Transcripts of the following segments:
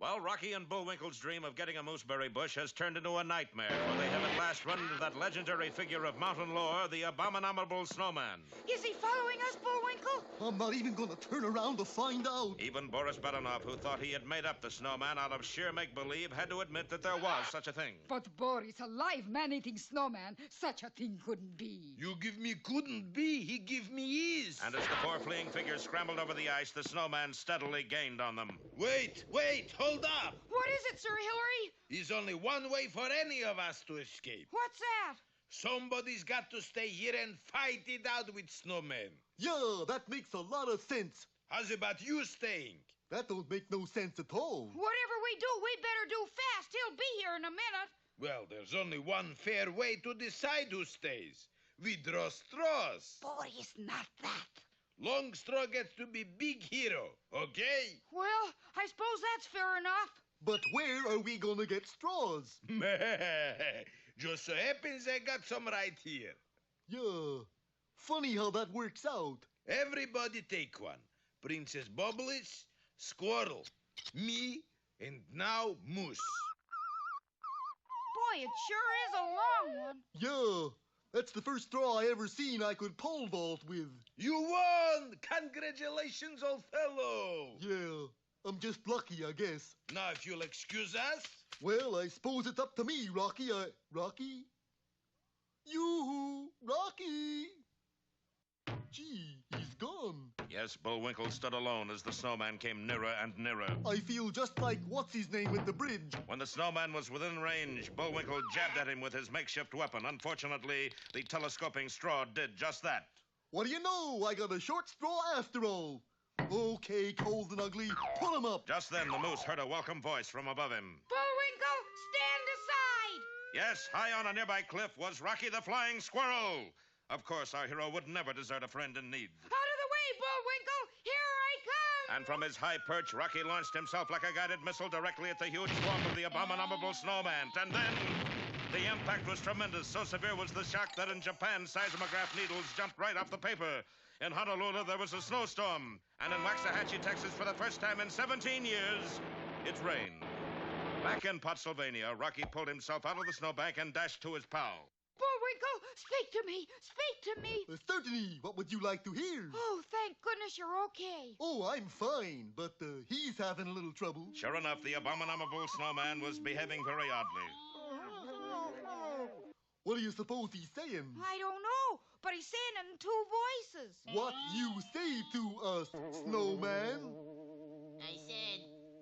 Well, Rocky and Bullwinkle's dream of getting a mooseberry bush has turned into a nightmare, for they have at last run into that legendary figure of mountain lore, the abominable snowman. Is he following us, Bullwinkle? I'm not even going to turn around to find out. Even Boris Badenov, who thought he had made up the snowman out of sheer make-believe, had to admit that there was such a thing. But Boris, a live man-eating snowman, such a thing couldn't be. You give me couldn't be, he give me is. And as the four fleeing figures scrambled over the ice, the snowman steadily gained on them. Wait, hold up. What is it, Sir Hillary? There's only one way for any of us to escape. What's that? Somebody's got to stay here and fight it out with snowmen. Yeah, that makes a lot of sense. How's about you staying? That don't make no sense at all. Whatever we do, we better do fast. He'll be here in a minute. Well, there's only one fair way to decide who stays. We draw straws. Boris, not that. Long straw gets to be big hero, okay? Well, I suppose that's fair enough. But where are we gonna get straws? Just so happens I got some right here. Yeah, funny how that works out. Everybody take one. Princess Bubbles, Squirrel, me, and now Moose. Boy, it sure is a long one. Yeah, that's the first straw I ever seen I could pole vault with. You won! Congratulations, old fellow! Yeah, I'm just lucky, I guess. Now, if you'll excuse us. Well, I suppose it's up to me, Rocky. Rocky? Yoo-hoo, Rocky! Gee, he's gone. Yes, Bullwinkle stood alone as the snowman came nearer and nearer. I feel just like what's-his-name at the bridge. When the snowman was within range, Bullwinkle jabbed at him with his makeshift weapon. Unfortunately, the telescoping straw did just that. What do you know? I got a short straw after all. Okay, cold and ugly, pull him up. Just then, the moose heard a welcome voice from above him. Bullwinkle, stand aside! Yes, high on a nearby cliff was Rocky the Flying Squirrel. Of course, our hero would never desert a friend in need. Out of the way, Bullwinkle! Here I come! And from his high perch, Rocky launched himself like a guided missile directly at the huge form of the abominable snowman. And then, the impact was tremendous. So severe was the shock that in Japan, seismograph needles jumped right off the paper. In Honolulu, there was a snowstorm. And in Waxahachie, Texas, for the first time in 17 years, it rained. Back in Pottsylvania, Rocky pulled himself out of the snowbank and dashed to his pal. Bullwinkle, speak to me! Speak to me! Certainly, what would you like to hear? Oh, thank goodness you're okay. Oh, I'm fine, but he's having a little trouble. Sure enough, the abominable snowman was behaving very oddly. What do you suppose he's saying? I don't know, but he's saying it in two voices. What you say to us, snowman? I said,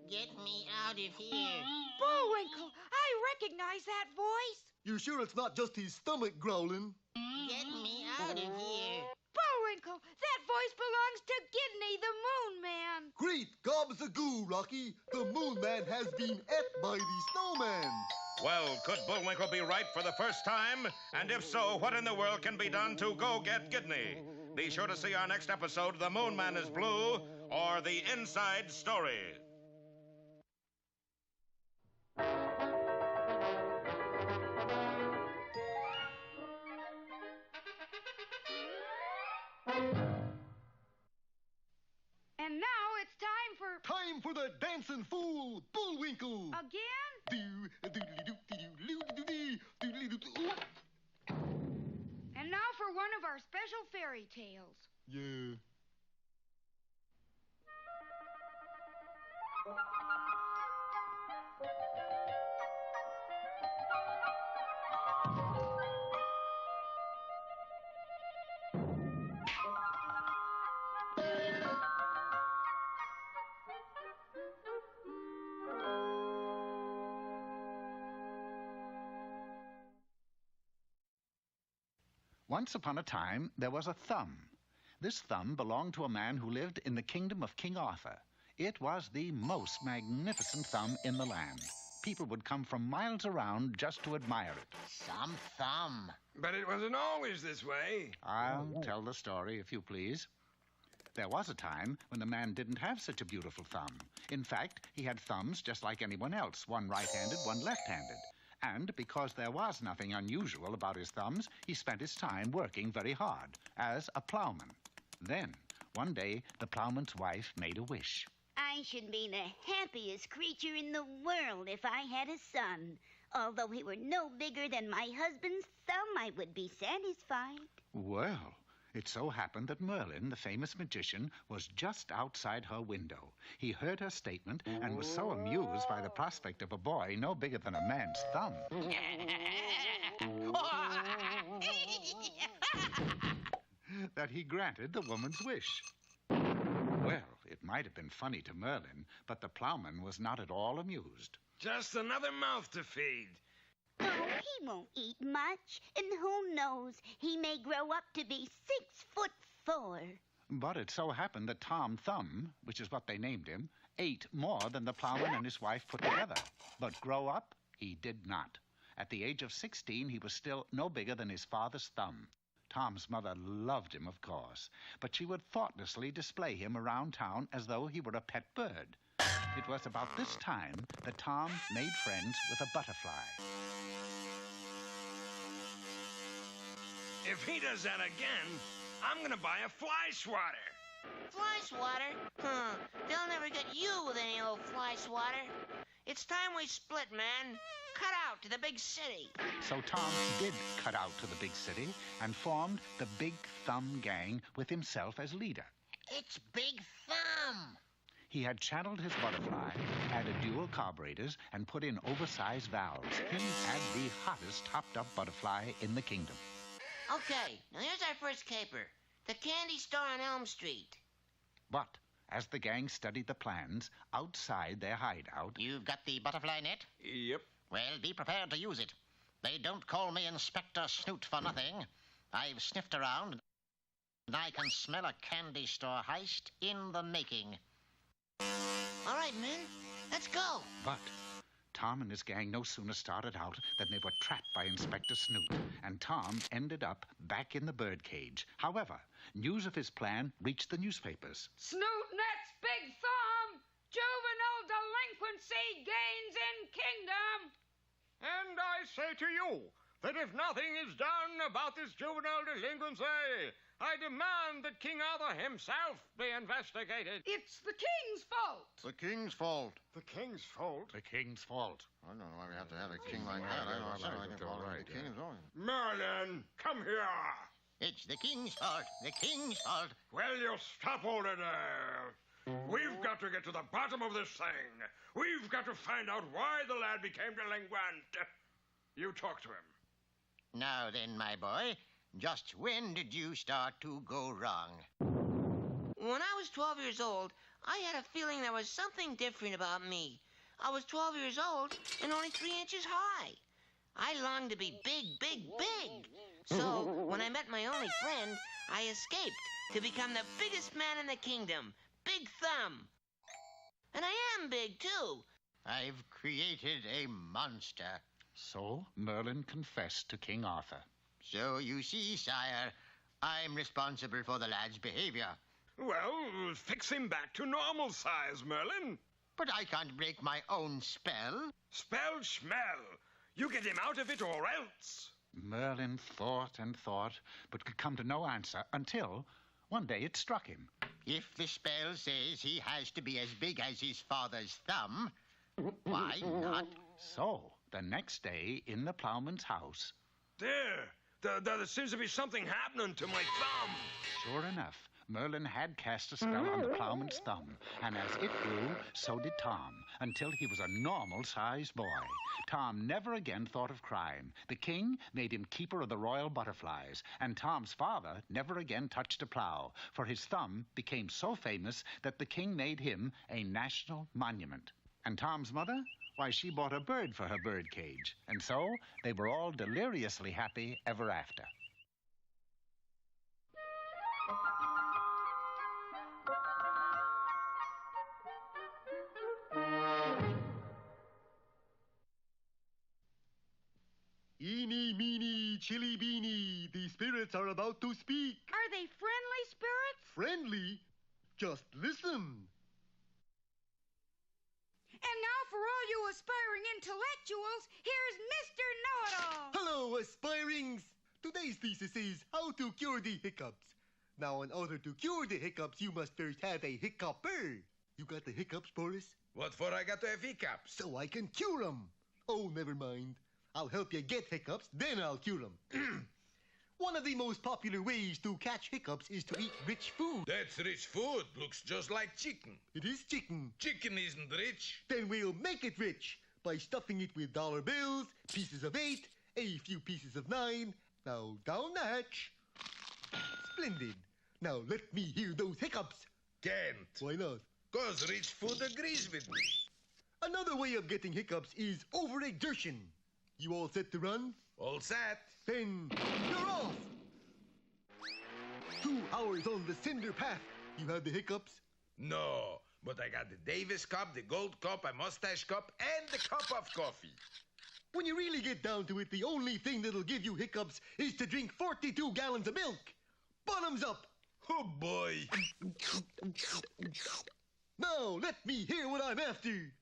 get me out of here. Bullwinkle, I recognize that voice. You're sure it's not just his stomach growling? Get me out of here. Bullwinkle, that voice belongs to Gidney, the Moon Man. Great gobs of goo, Rocky. The Moon Man has been ate by the snowman. Well, could Bullwinkle be right for the first time? And if so, what in the world can be done to go get Gidney? Be sure to see our next episode, The Moon Man is Blue, or The Inside Story. And now it's time for... Time for the dancing fool, Bullwinkle. Again? And now for one of our special fairy tales. Yeah. Once upon a time, there was a thumb. This thumb belonged to a man who lived in the kingdom of King Arthur. It was the most magnificent thumb in the land. People would come from miles around just to admire it. Some thumb. But it wasn't always this way. I'll tell the story, if you please. There was a time when the man didn't have such a beautiful thumb. In fact, he had thumbs just like anyone else, one right-handed, one left-handed. And because there was nothing unusual about his thumbs, he spent his time working very hard as a plowman. Then, one day, the plowman's wife made a wish. I I should be the happiest creature in the world if I had a son. Although he were no bigger than my husband's thumb, I would be satisfied. Well, it so happened that Merlin, the famous magician, was just outside her window. He heard her statement and was so amused by the prospect of a boy no bigger than a man's thumb that he granted the woman's wish. Well, it might have been funny to Merlin, but the plowman was not at all amused. Just another mouth to feed. Oh, he won't eat much, and who knows, he may grow up to be 6'4". But it so happened that Tom Thumb, which is what they named him, ate more than the plowman and his wife put together. But grow up, he did not. At the age of 16, he was still no bigger than his father's thumb. Tom's mother loved him, of course, but she would thoughtlessly display him around town as though he were a pet bird. It was about this time that Tom made friends with a butterfly. If he does that again, I'm gonna buy a fly swatter. Fly swatter? They'll never get you with any old fly swatter. It's time we split, man. Cut out to the big city. So Tom did cut out to the big city and formed the Big Thumb Gang with himself as leader. It's Big Thumb. He had channeled his butterfly, added dual carburetors, and put in oversized valves. He had the hottest topped-up butterfly in the kingdom. Okay, now here's our first caper. The candy store on Elm Street. But as the gang studied the plans outside their hideout... You've got the butterfly net? Yep. Well, be prepared to use it. They don't call me Inspector Snoot for nothing. I've sniffed around, and I can smell a candy store heist in the making. All right, men, let's go. But Tom and his gang no sooner started out than they were trapped by Inspector Snoot, and Tom ended up back in the birdcage. However, news of his plan reached the newspapers. Snoot Net's Big Thumb! Juvenile delinquency gains in kingdom! And I say to you that if nothing is done about this juvenile delinquency, I demand that King Arthur himself be investigated. It's the king's fault! The king's fault. The king's fault? The king's fault. I don't know why we have to have a king like that. I don't know. The king's fault. Merlin, come here. It's the king's fault. The king's fault. Will you stop all of there? We've got to get to the bottom of this thing. We've got to find out why the lad became delinquent. You talk to him. Now then, my boy, just when did you start to go wrong? When I was 12 years old, I had a feeling there was something different about me. I was 12 years old and only 3 inches high. I longed to be big, big, big. So, when I met my only friend, I escaped to become the biggest man in the kingdom, Big Thumb. And I am big, too. I've created a monster. So Merlin confessed to King Arthur. So you see, sire, I'm responsible for the lad's behavior. Well, fix him back to normal size, Merlin. But I can't break my own spell. Spell schmell. You get him out of it or else. Merlin thought and thought, but could come to no answer until one day it struck him. If the spell says he has to be as big as his father's thumb, why not? So, the next day, in the plowman's house... There seems to be something happening to my thumb. Sure enough, Merlin had cast a spell on the plowman's thumb, and as it grew, so did Tom, until he was a normal-sized boy. Tom never again thought of crime. The king made him keeper of the royal butterflies, and Tom's father never again touched a plow, for his thumb became so famous that the king made him a national monument. And Tom's mother? Why, she bought a bird for her birdcage, and so they were all deliriously happy ever after. Eeny, meeny, chilly, beany. The spirits are about to speak. Are they friendly spirits? Friendly? Just listen. And now for all you aspiring intellectuals, here's Mr. Know-It-All. Hello, aspirings. Today's thesis is how to cure the hiccups. Now, in order to cure the hiccups, you must first have a hiccuper. You got the hiccups, Boris? What for I got to have hiccups? So I can cure 'em. Oh, never mind. I'll help you get hiccups, then I'll cure 'em. One of the most popular ways to catch hiccups is to eat rich food. That's rich food. Looks just like chicken. It is chicken. Chicken isn't rich. Then we'll make it rich by stuffing it with dollar bills, pieces of 8, a few pieces of 9. Now down the hatch. Splendid. Now let me hear those hiccups. Can't. Why not? 'Cause rich food agrees with me. Another way of getting hiccups is overexertion. You all set to run? All set. Then you're off. 2 hours on the cinder path. You have the hiccups? No, but I got the Davis cup, the gold cup, a mustache cup, and the cup of coffee. When you really get down to it, the only thing that'll give you hiccups is to drink 42 gallons of milk. Bottoms up. Oh, boy. Now let me hear what I'm after.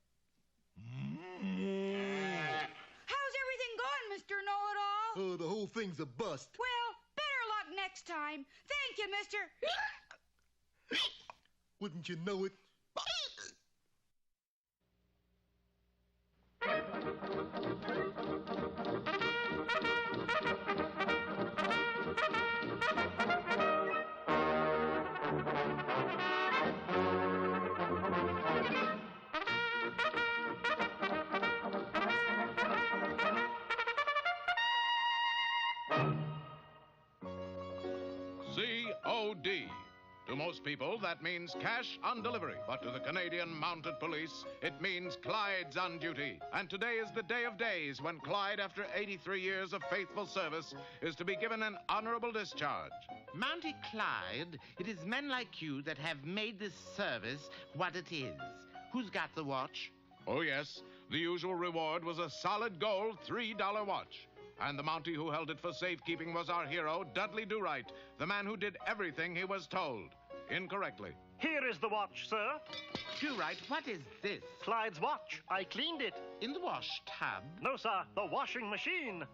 How's everything going, Mr. Know-It-All? Oh, the whole thing's a bust. Well, better luck next time. Thank you, Mr. Wouldn't you know it? COD. To most people, that means cash on delivery. But to the Canadian Mounted Police, it means Clyde's on duty. And today is the day of days when Clyde, after 83 years of faithful service, is to be given an honorable discharge. Mounty Clyde, it is men like you that have made this service what it is. Who's got the watch? Oh, yes, the usual reward was a solid gold $3 watch. And the Mountie who held it for safekeeping was our hero, Dudley Do-Right, the man who did everything he was told, incorrectly. Here is the watch, sir. Do-Right, what is this? Clyde's watch. I cleaned it. In the wash tub? No, sir, the washing machine.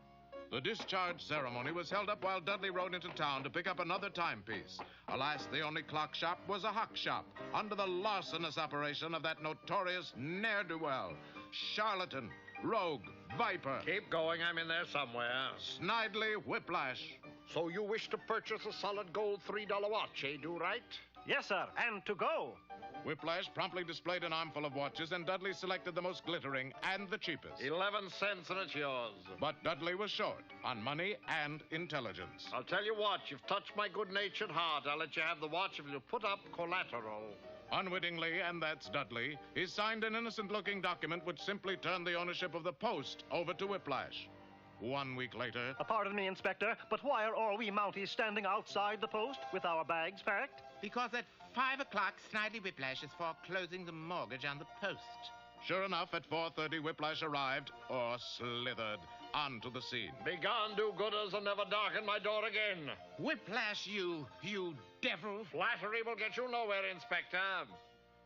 The discharge ceremony was held up while Dudley rode into town to pick up another timepiece. Alas, the only clock shop was a hock shop, under the larcenous operation of that notorious ne'er-do-well, charlatan, rogue, viper, Keep going, I'm in there somewhere. Snidely Whiplash. So you wish to purchase a solid gold $3 watch, eh, Do-Right? Yes, sir, and to go. Whiplash promptly displayed an armful of watches, and Dudley selected the most glittering and the cheapest. 11 cents and it's yours. But Dudley was short on money and intelligence. I'll tell you what, you've touched my good-natured heart. I'll let you have the watch if you put up collateral. Unwittingly, and that's Dudley, he signed an innocent-looking document which simply turned the ownership of the Post over to Whiplash. 1 week later... Pardon me, Inspector, but why are all we Mounties standing outside the post with our bags packed? Because at 5 o'clock, Snidely Whiplash is foreclosing the mortgage on the post. Sure enough, at 4:30, Whiplash arrived, or slithered, onto the scene. Begone, do-gooders, and never darken my door again. Whiplash, you devil. Flattery will get you nowhere, Inspector.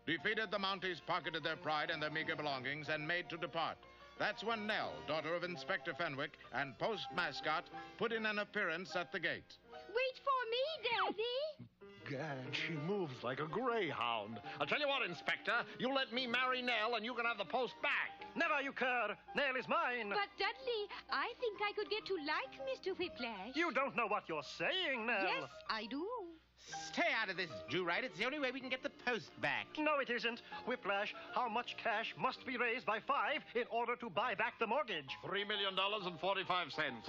Defeated, the Mounties pocketed their pride and their meager belongings and made to depart. That's when Nell, daughter of Inspector Fenwick and post mascot, put in an appearance at the gate. Wait for me, Daddy. Gad, she moves like a greyhound. I'll tell you what, Inspector, you let me marry Nell and you can have the post back. Never, you cur. Nell is mine. But, Dudley, I think I could get to like Mr. Whiplash. You don't know what you're saying, Nell. Yes, I do. Stay out of this, Do-Right. It's the only way we can get the post back. No, it isn't. Whiplash, how much cash must be raised by 5 in order to buy back the mortgage? $3 million and 45 cents.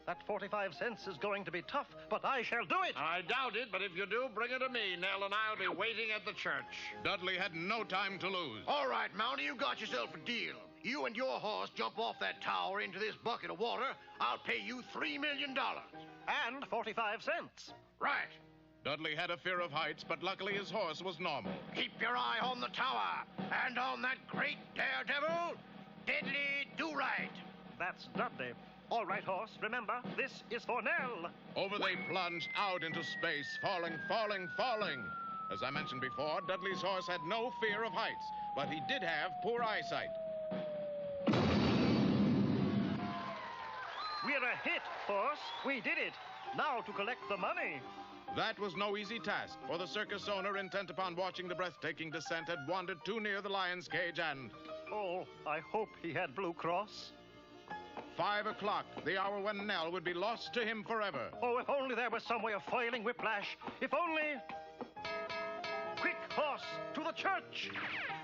That 45 cents is going to be tough, but I shall do it. I doubt it, but if you do, bring it to me. Nell and I'll be waiting at the church. Dudley had no time to lose. All right, Mountie, you got yourself a deal. You and your horse jump off that tower into this bucket of water. I'll pay you $3 million. And 45 cents. Right. Dudley had a fear of heights, but luckily his horse was normal. Keep your eye on the tower and on that great daredevil, Deadly Do-Right. That's Dudley. All right, horse, remember, this is for Nell. Over they plunged out into space, falling. As I mentioned before, Dudley's horse had no fear of heights, but he did have poor eyesight. We're a hit, horse. We did it. Now to collect the money. That was no easy task, for the circus owner, intent upon watching the breathtaking descent, had wandered too near the lion's cage and... Oh, I hope he had Blue Cross. 5 o'clock, the hour when Nell would be lost to him forever. Oh, if only there was some way of foiling Whiplash. If only... Quick, horse, to the church!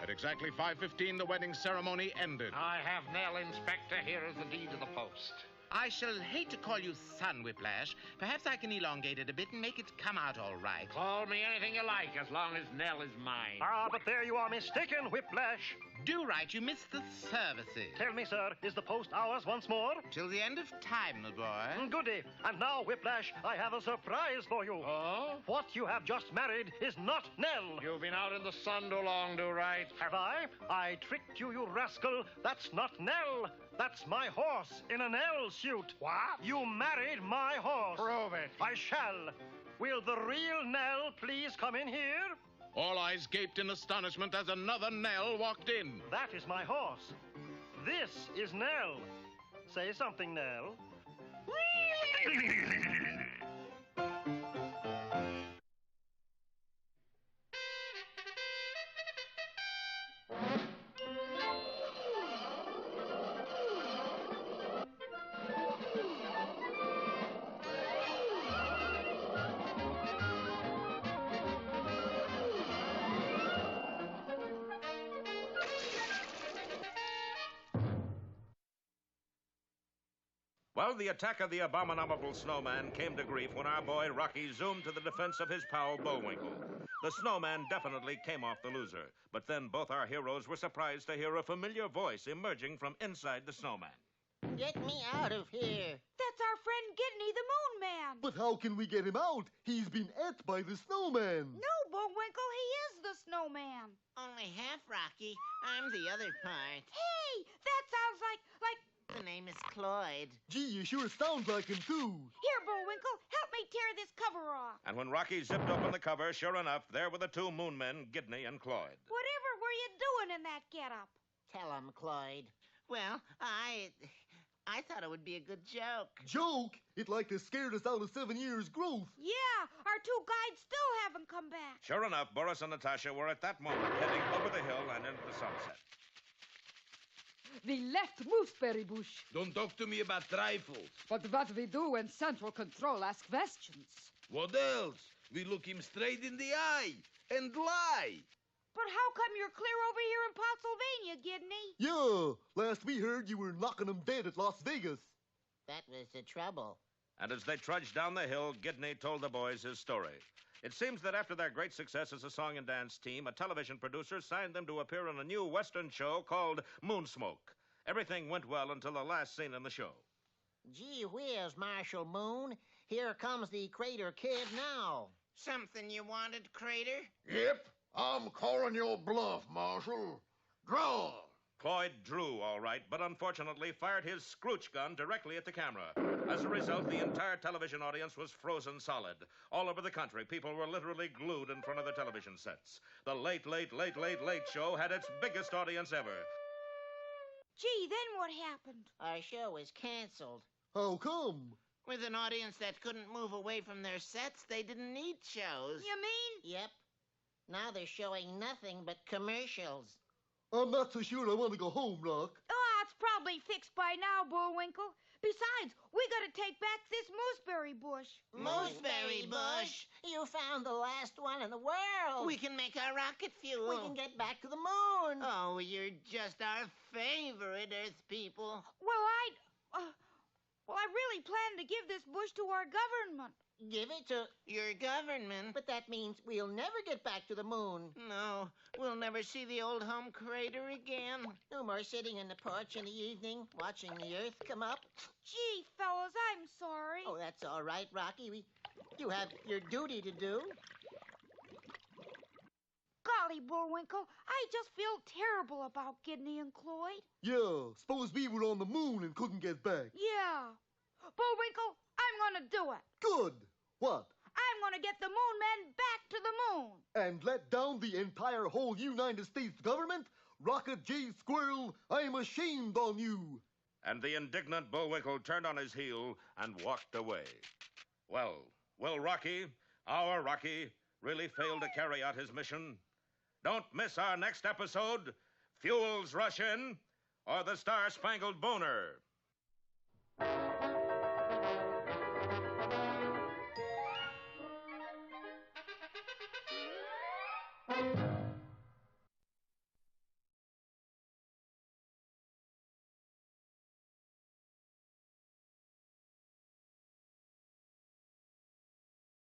At exactly 5:15, the wedding ceremony ended. I have Nell, Inspector. Here is the deed of the post. I shall hate to call you son, Whiplash. Perhaps I can elongate it a bit and make it come out all right. Call me anything you like, as long as Nell is mine. Ah, but there you are mistaken, Whiplash. Do right, you missed the services. Tell me, sir, is the post ours once more? Till the end of time, my boy. Goody. And now, Whiplash, I have a surprise for you. Oh? What you have just married is not Nell. You've been out in the sun too long, do right. Have I? I tricked you, you rascal. That's not Nell. That's my horse in an L suit. What? You married my horse. Prove it. I shall. Will the real Nell please come in here? All eyes gaped in astonishment as another Nell walked in. That is my horse. This is Nell. Say something, Nell. Well, the attack of the abominable snowman came to grief when our boy Rocky zoomed to the defense of his pal Bullwinkle. The snowman definitely came off the loser, but then both our heroes were surprised to hear a familiar voice emerging from inside the snowman. Get me out of here. That's our friend Gidney, the Moon Man. But how can we get him out? He's been ate by the snowman. No, Bullwinkle, he is the snowman. Only half, Rocky. I'm the other part. Hey, that sounds like... The name is Cloyd. Gee, you sure sound like him, too. Here, Bullwinkle, help me tear this cover off. And when Rocky zipped open the cover, sure enough, there were the two moon men, Gidney and Cloyd. Whatever were you doing in that getup? Tell him, Cloyd. Well, I thought it would be a good joke. Joke? It like to scared us out of 7 years' growth. Yeah, our two guides still haven't come back. Sure enough, Boris and Natasha were at that moment heading over the hill and into the sunset. We left Mooseberry Bush. Don't talk to me about trifles. But what we do when Central Control asks questions? What else? We look him straight in the eye and lie. But how come you're clear over here in Pennsylvania, Gidney? Yeah, last we heard you were knocking them dead at Las Vegas. That was the trouble. And as they trudged down the hill, Gidney told the boys his story. It seems that after their great success as a song and dance team, a television producer signed them to appear in a new Western show called Moonsmoke. Everything went well until the last scene in the show. Gee whiz, Marshal Moon. Here comes the Crater Kid now. Something you wanted, Crater? Yep, I'm calling your bluff, Marshal. Draw. Cloyd drew, all right, but unfortunately fired his scrooch gun directly at the camera. As a result, the entire television audience was frozen solid. All over the country, people were literally glued in front of the television sets. The Late Show had its biggest audience ever. Gee, then what happened? Our show was canceled. How come? With an audience that couldn't move away from their sets, they didn't need shows. You mean? Yep. Now they're showing nothing but commercials. I'm not so sure I want to go home, Rock. Oh, it's probably fixed by now, Bullwinkle. Besides, we gotta take back this mooseberry bush. Mooseberry bush? You found the last one in the world. We can make our rocket fuel. We can get back to the moon. Oh, you're just our favorite Earth people. Well, I really plan to give this bush to our government. Give it to your government? But that means we'll never get back to the moon. No, we'll never see the old home crater again. No more sitting in the porch in the evening, watching the Earth come up. Gee, fellas, I'm sorry. Oh, that's all right, Rocky. You have your duty to do. Golly, Bullwinkle, I just feel terrible about Gidney and Cloyd. Yeah, suppose we were on the moon and couldn't get back. Yeah. Bullwinkle, I'm gonna do it. Good. What? I'm gonna get the moon men back to the moon. And let down the entire whole United States government? Rocket J. Squirrel, I'm ashamed on you. And the indignant Bullwinkle turned on his heel and walked away. Well, Rocky, Our Rocky really failed to carry out his mission? Don't miss our next episode, Fuels Rush In, or the Star-Spangled Boner.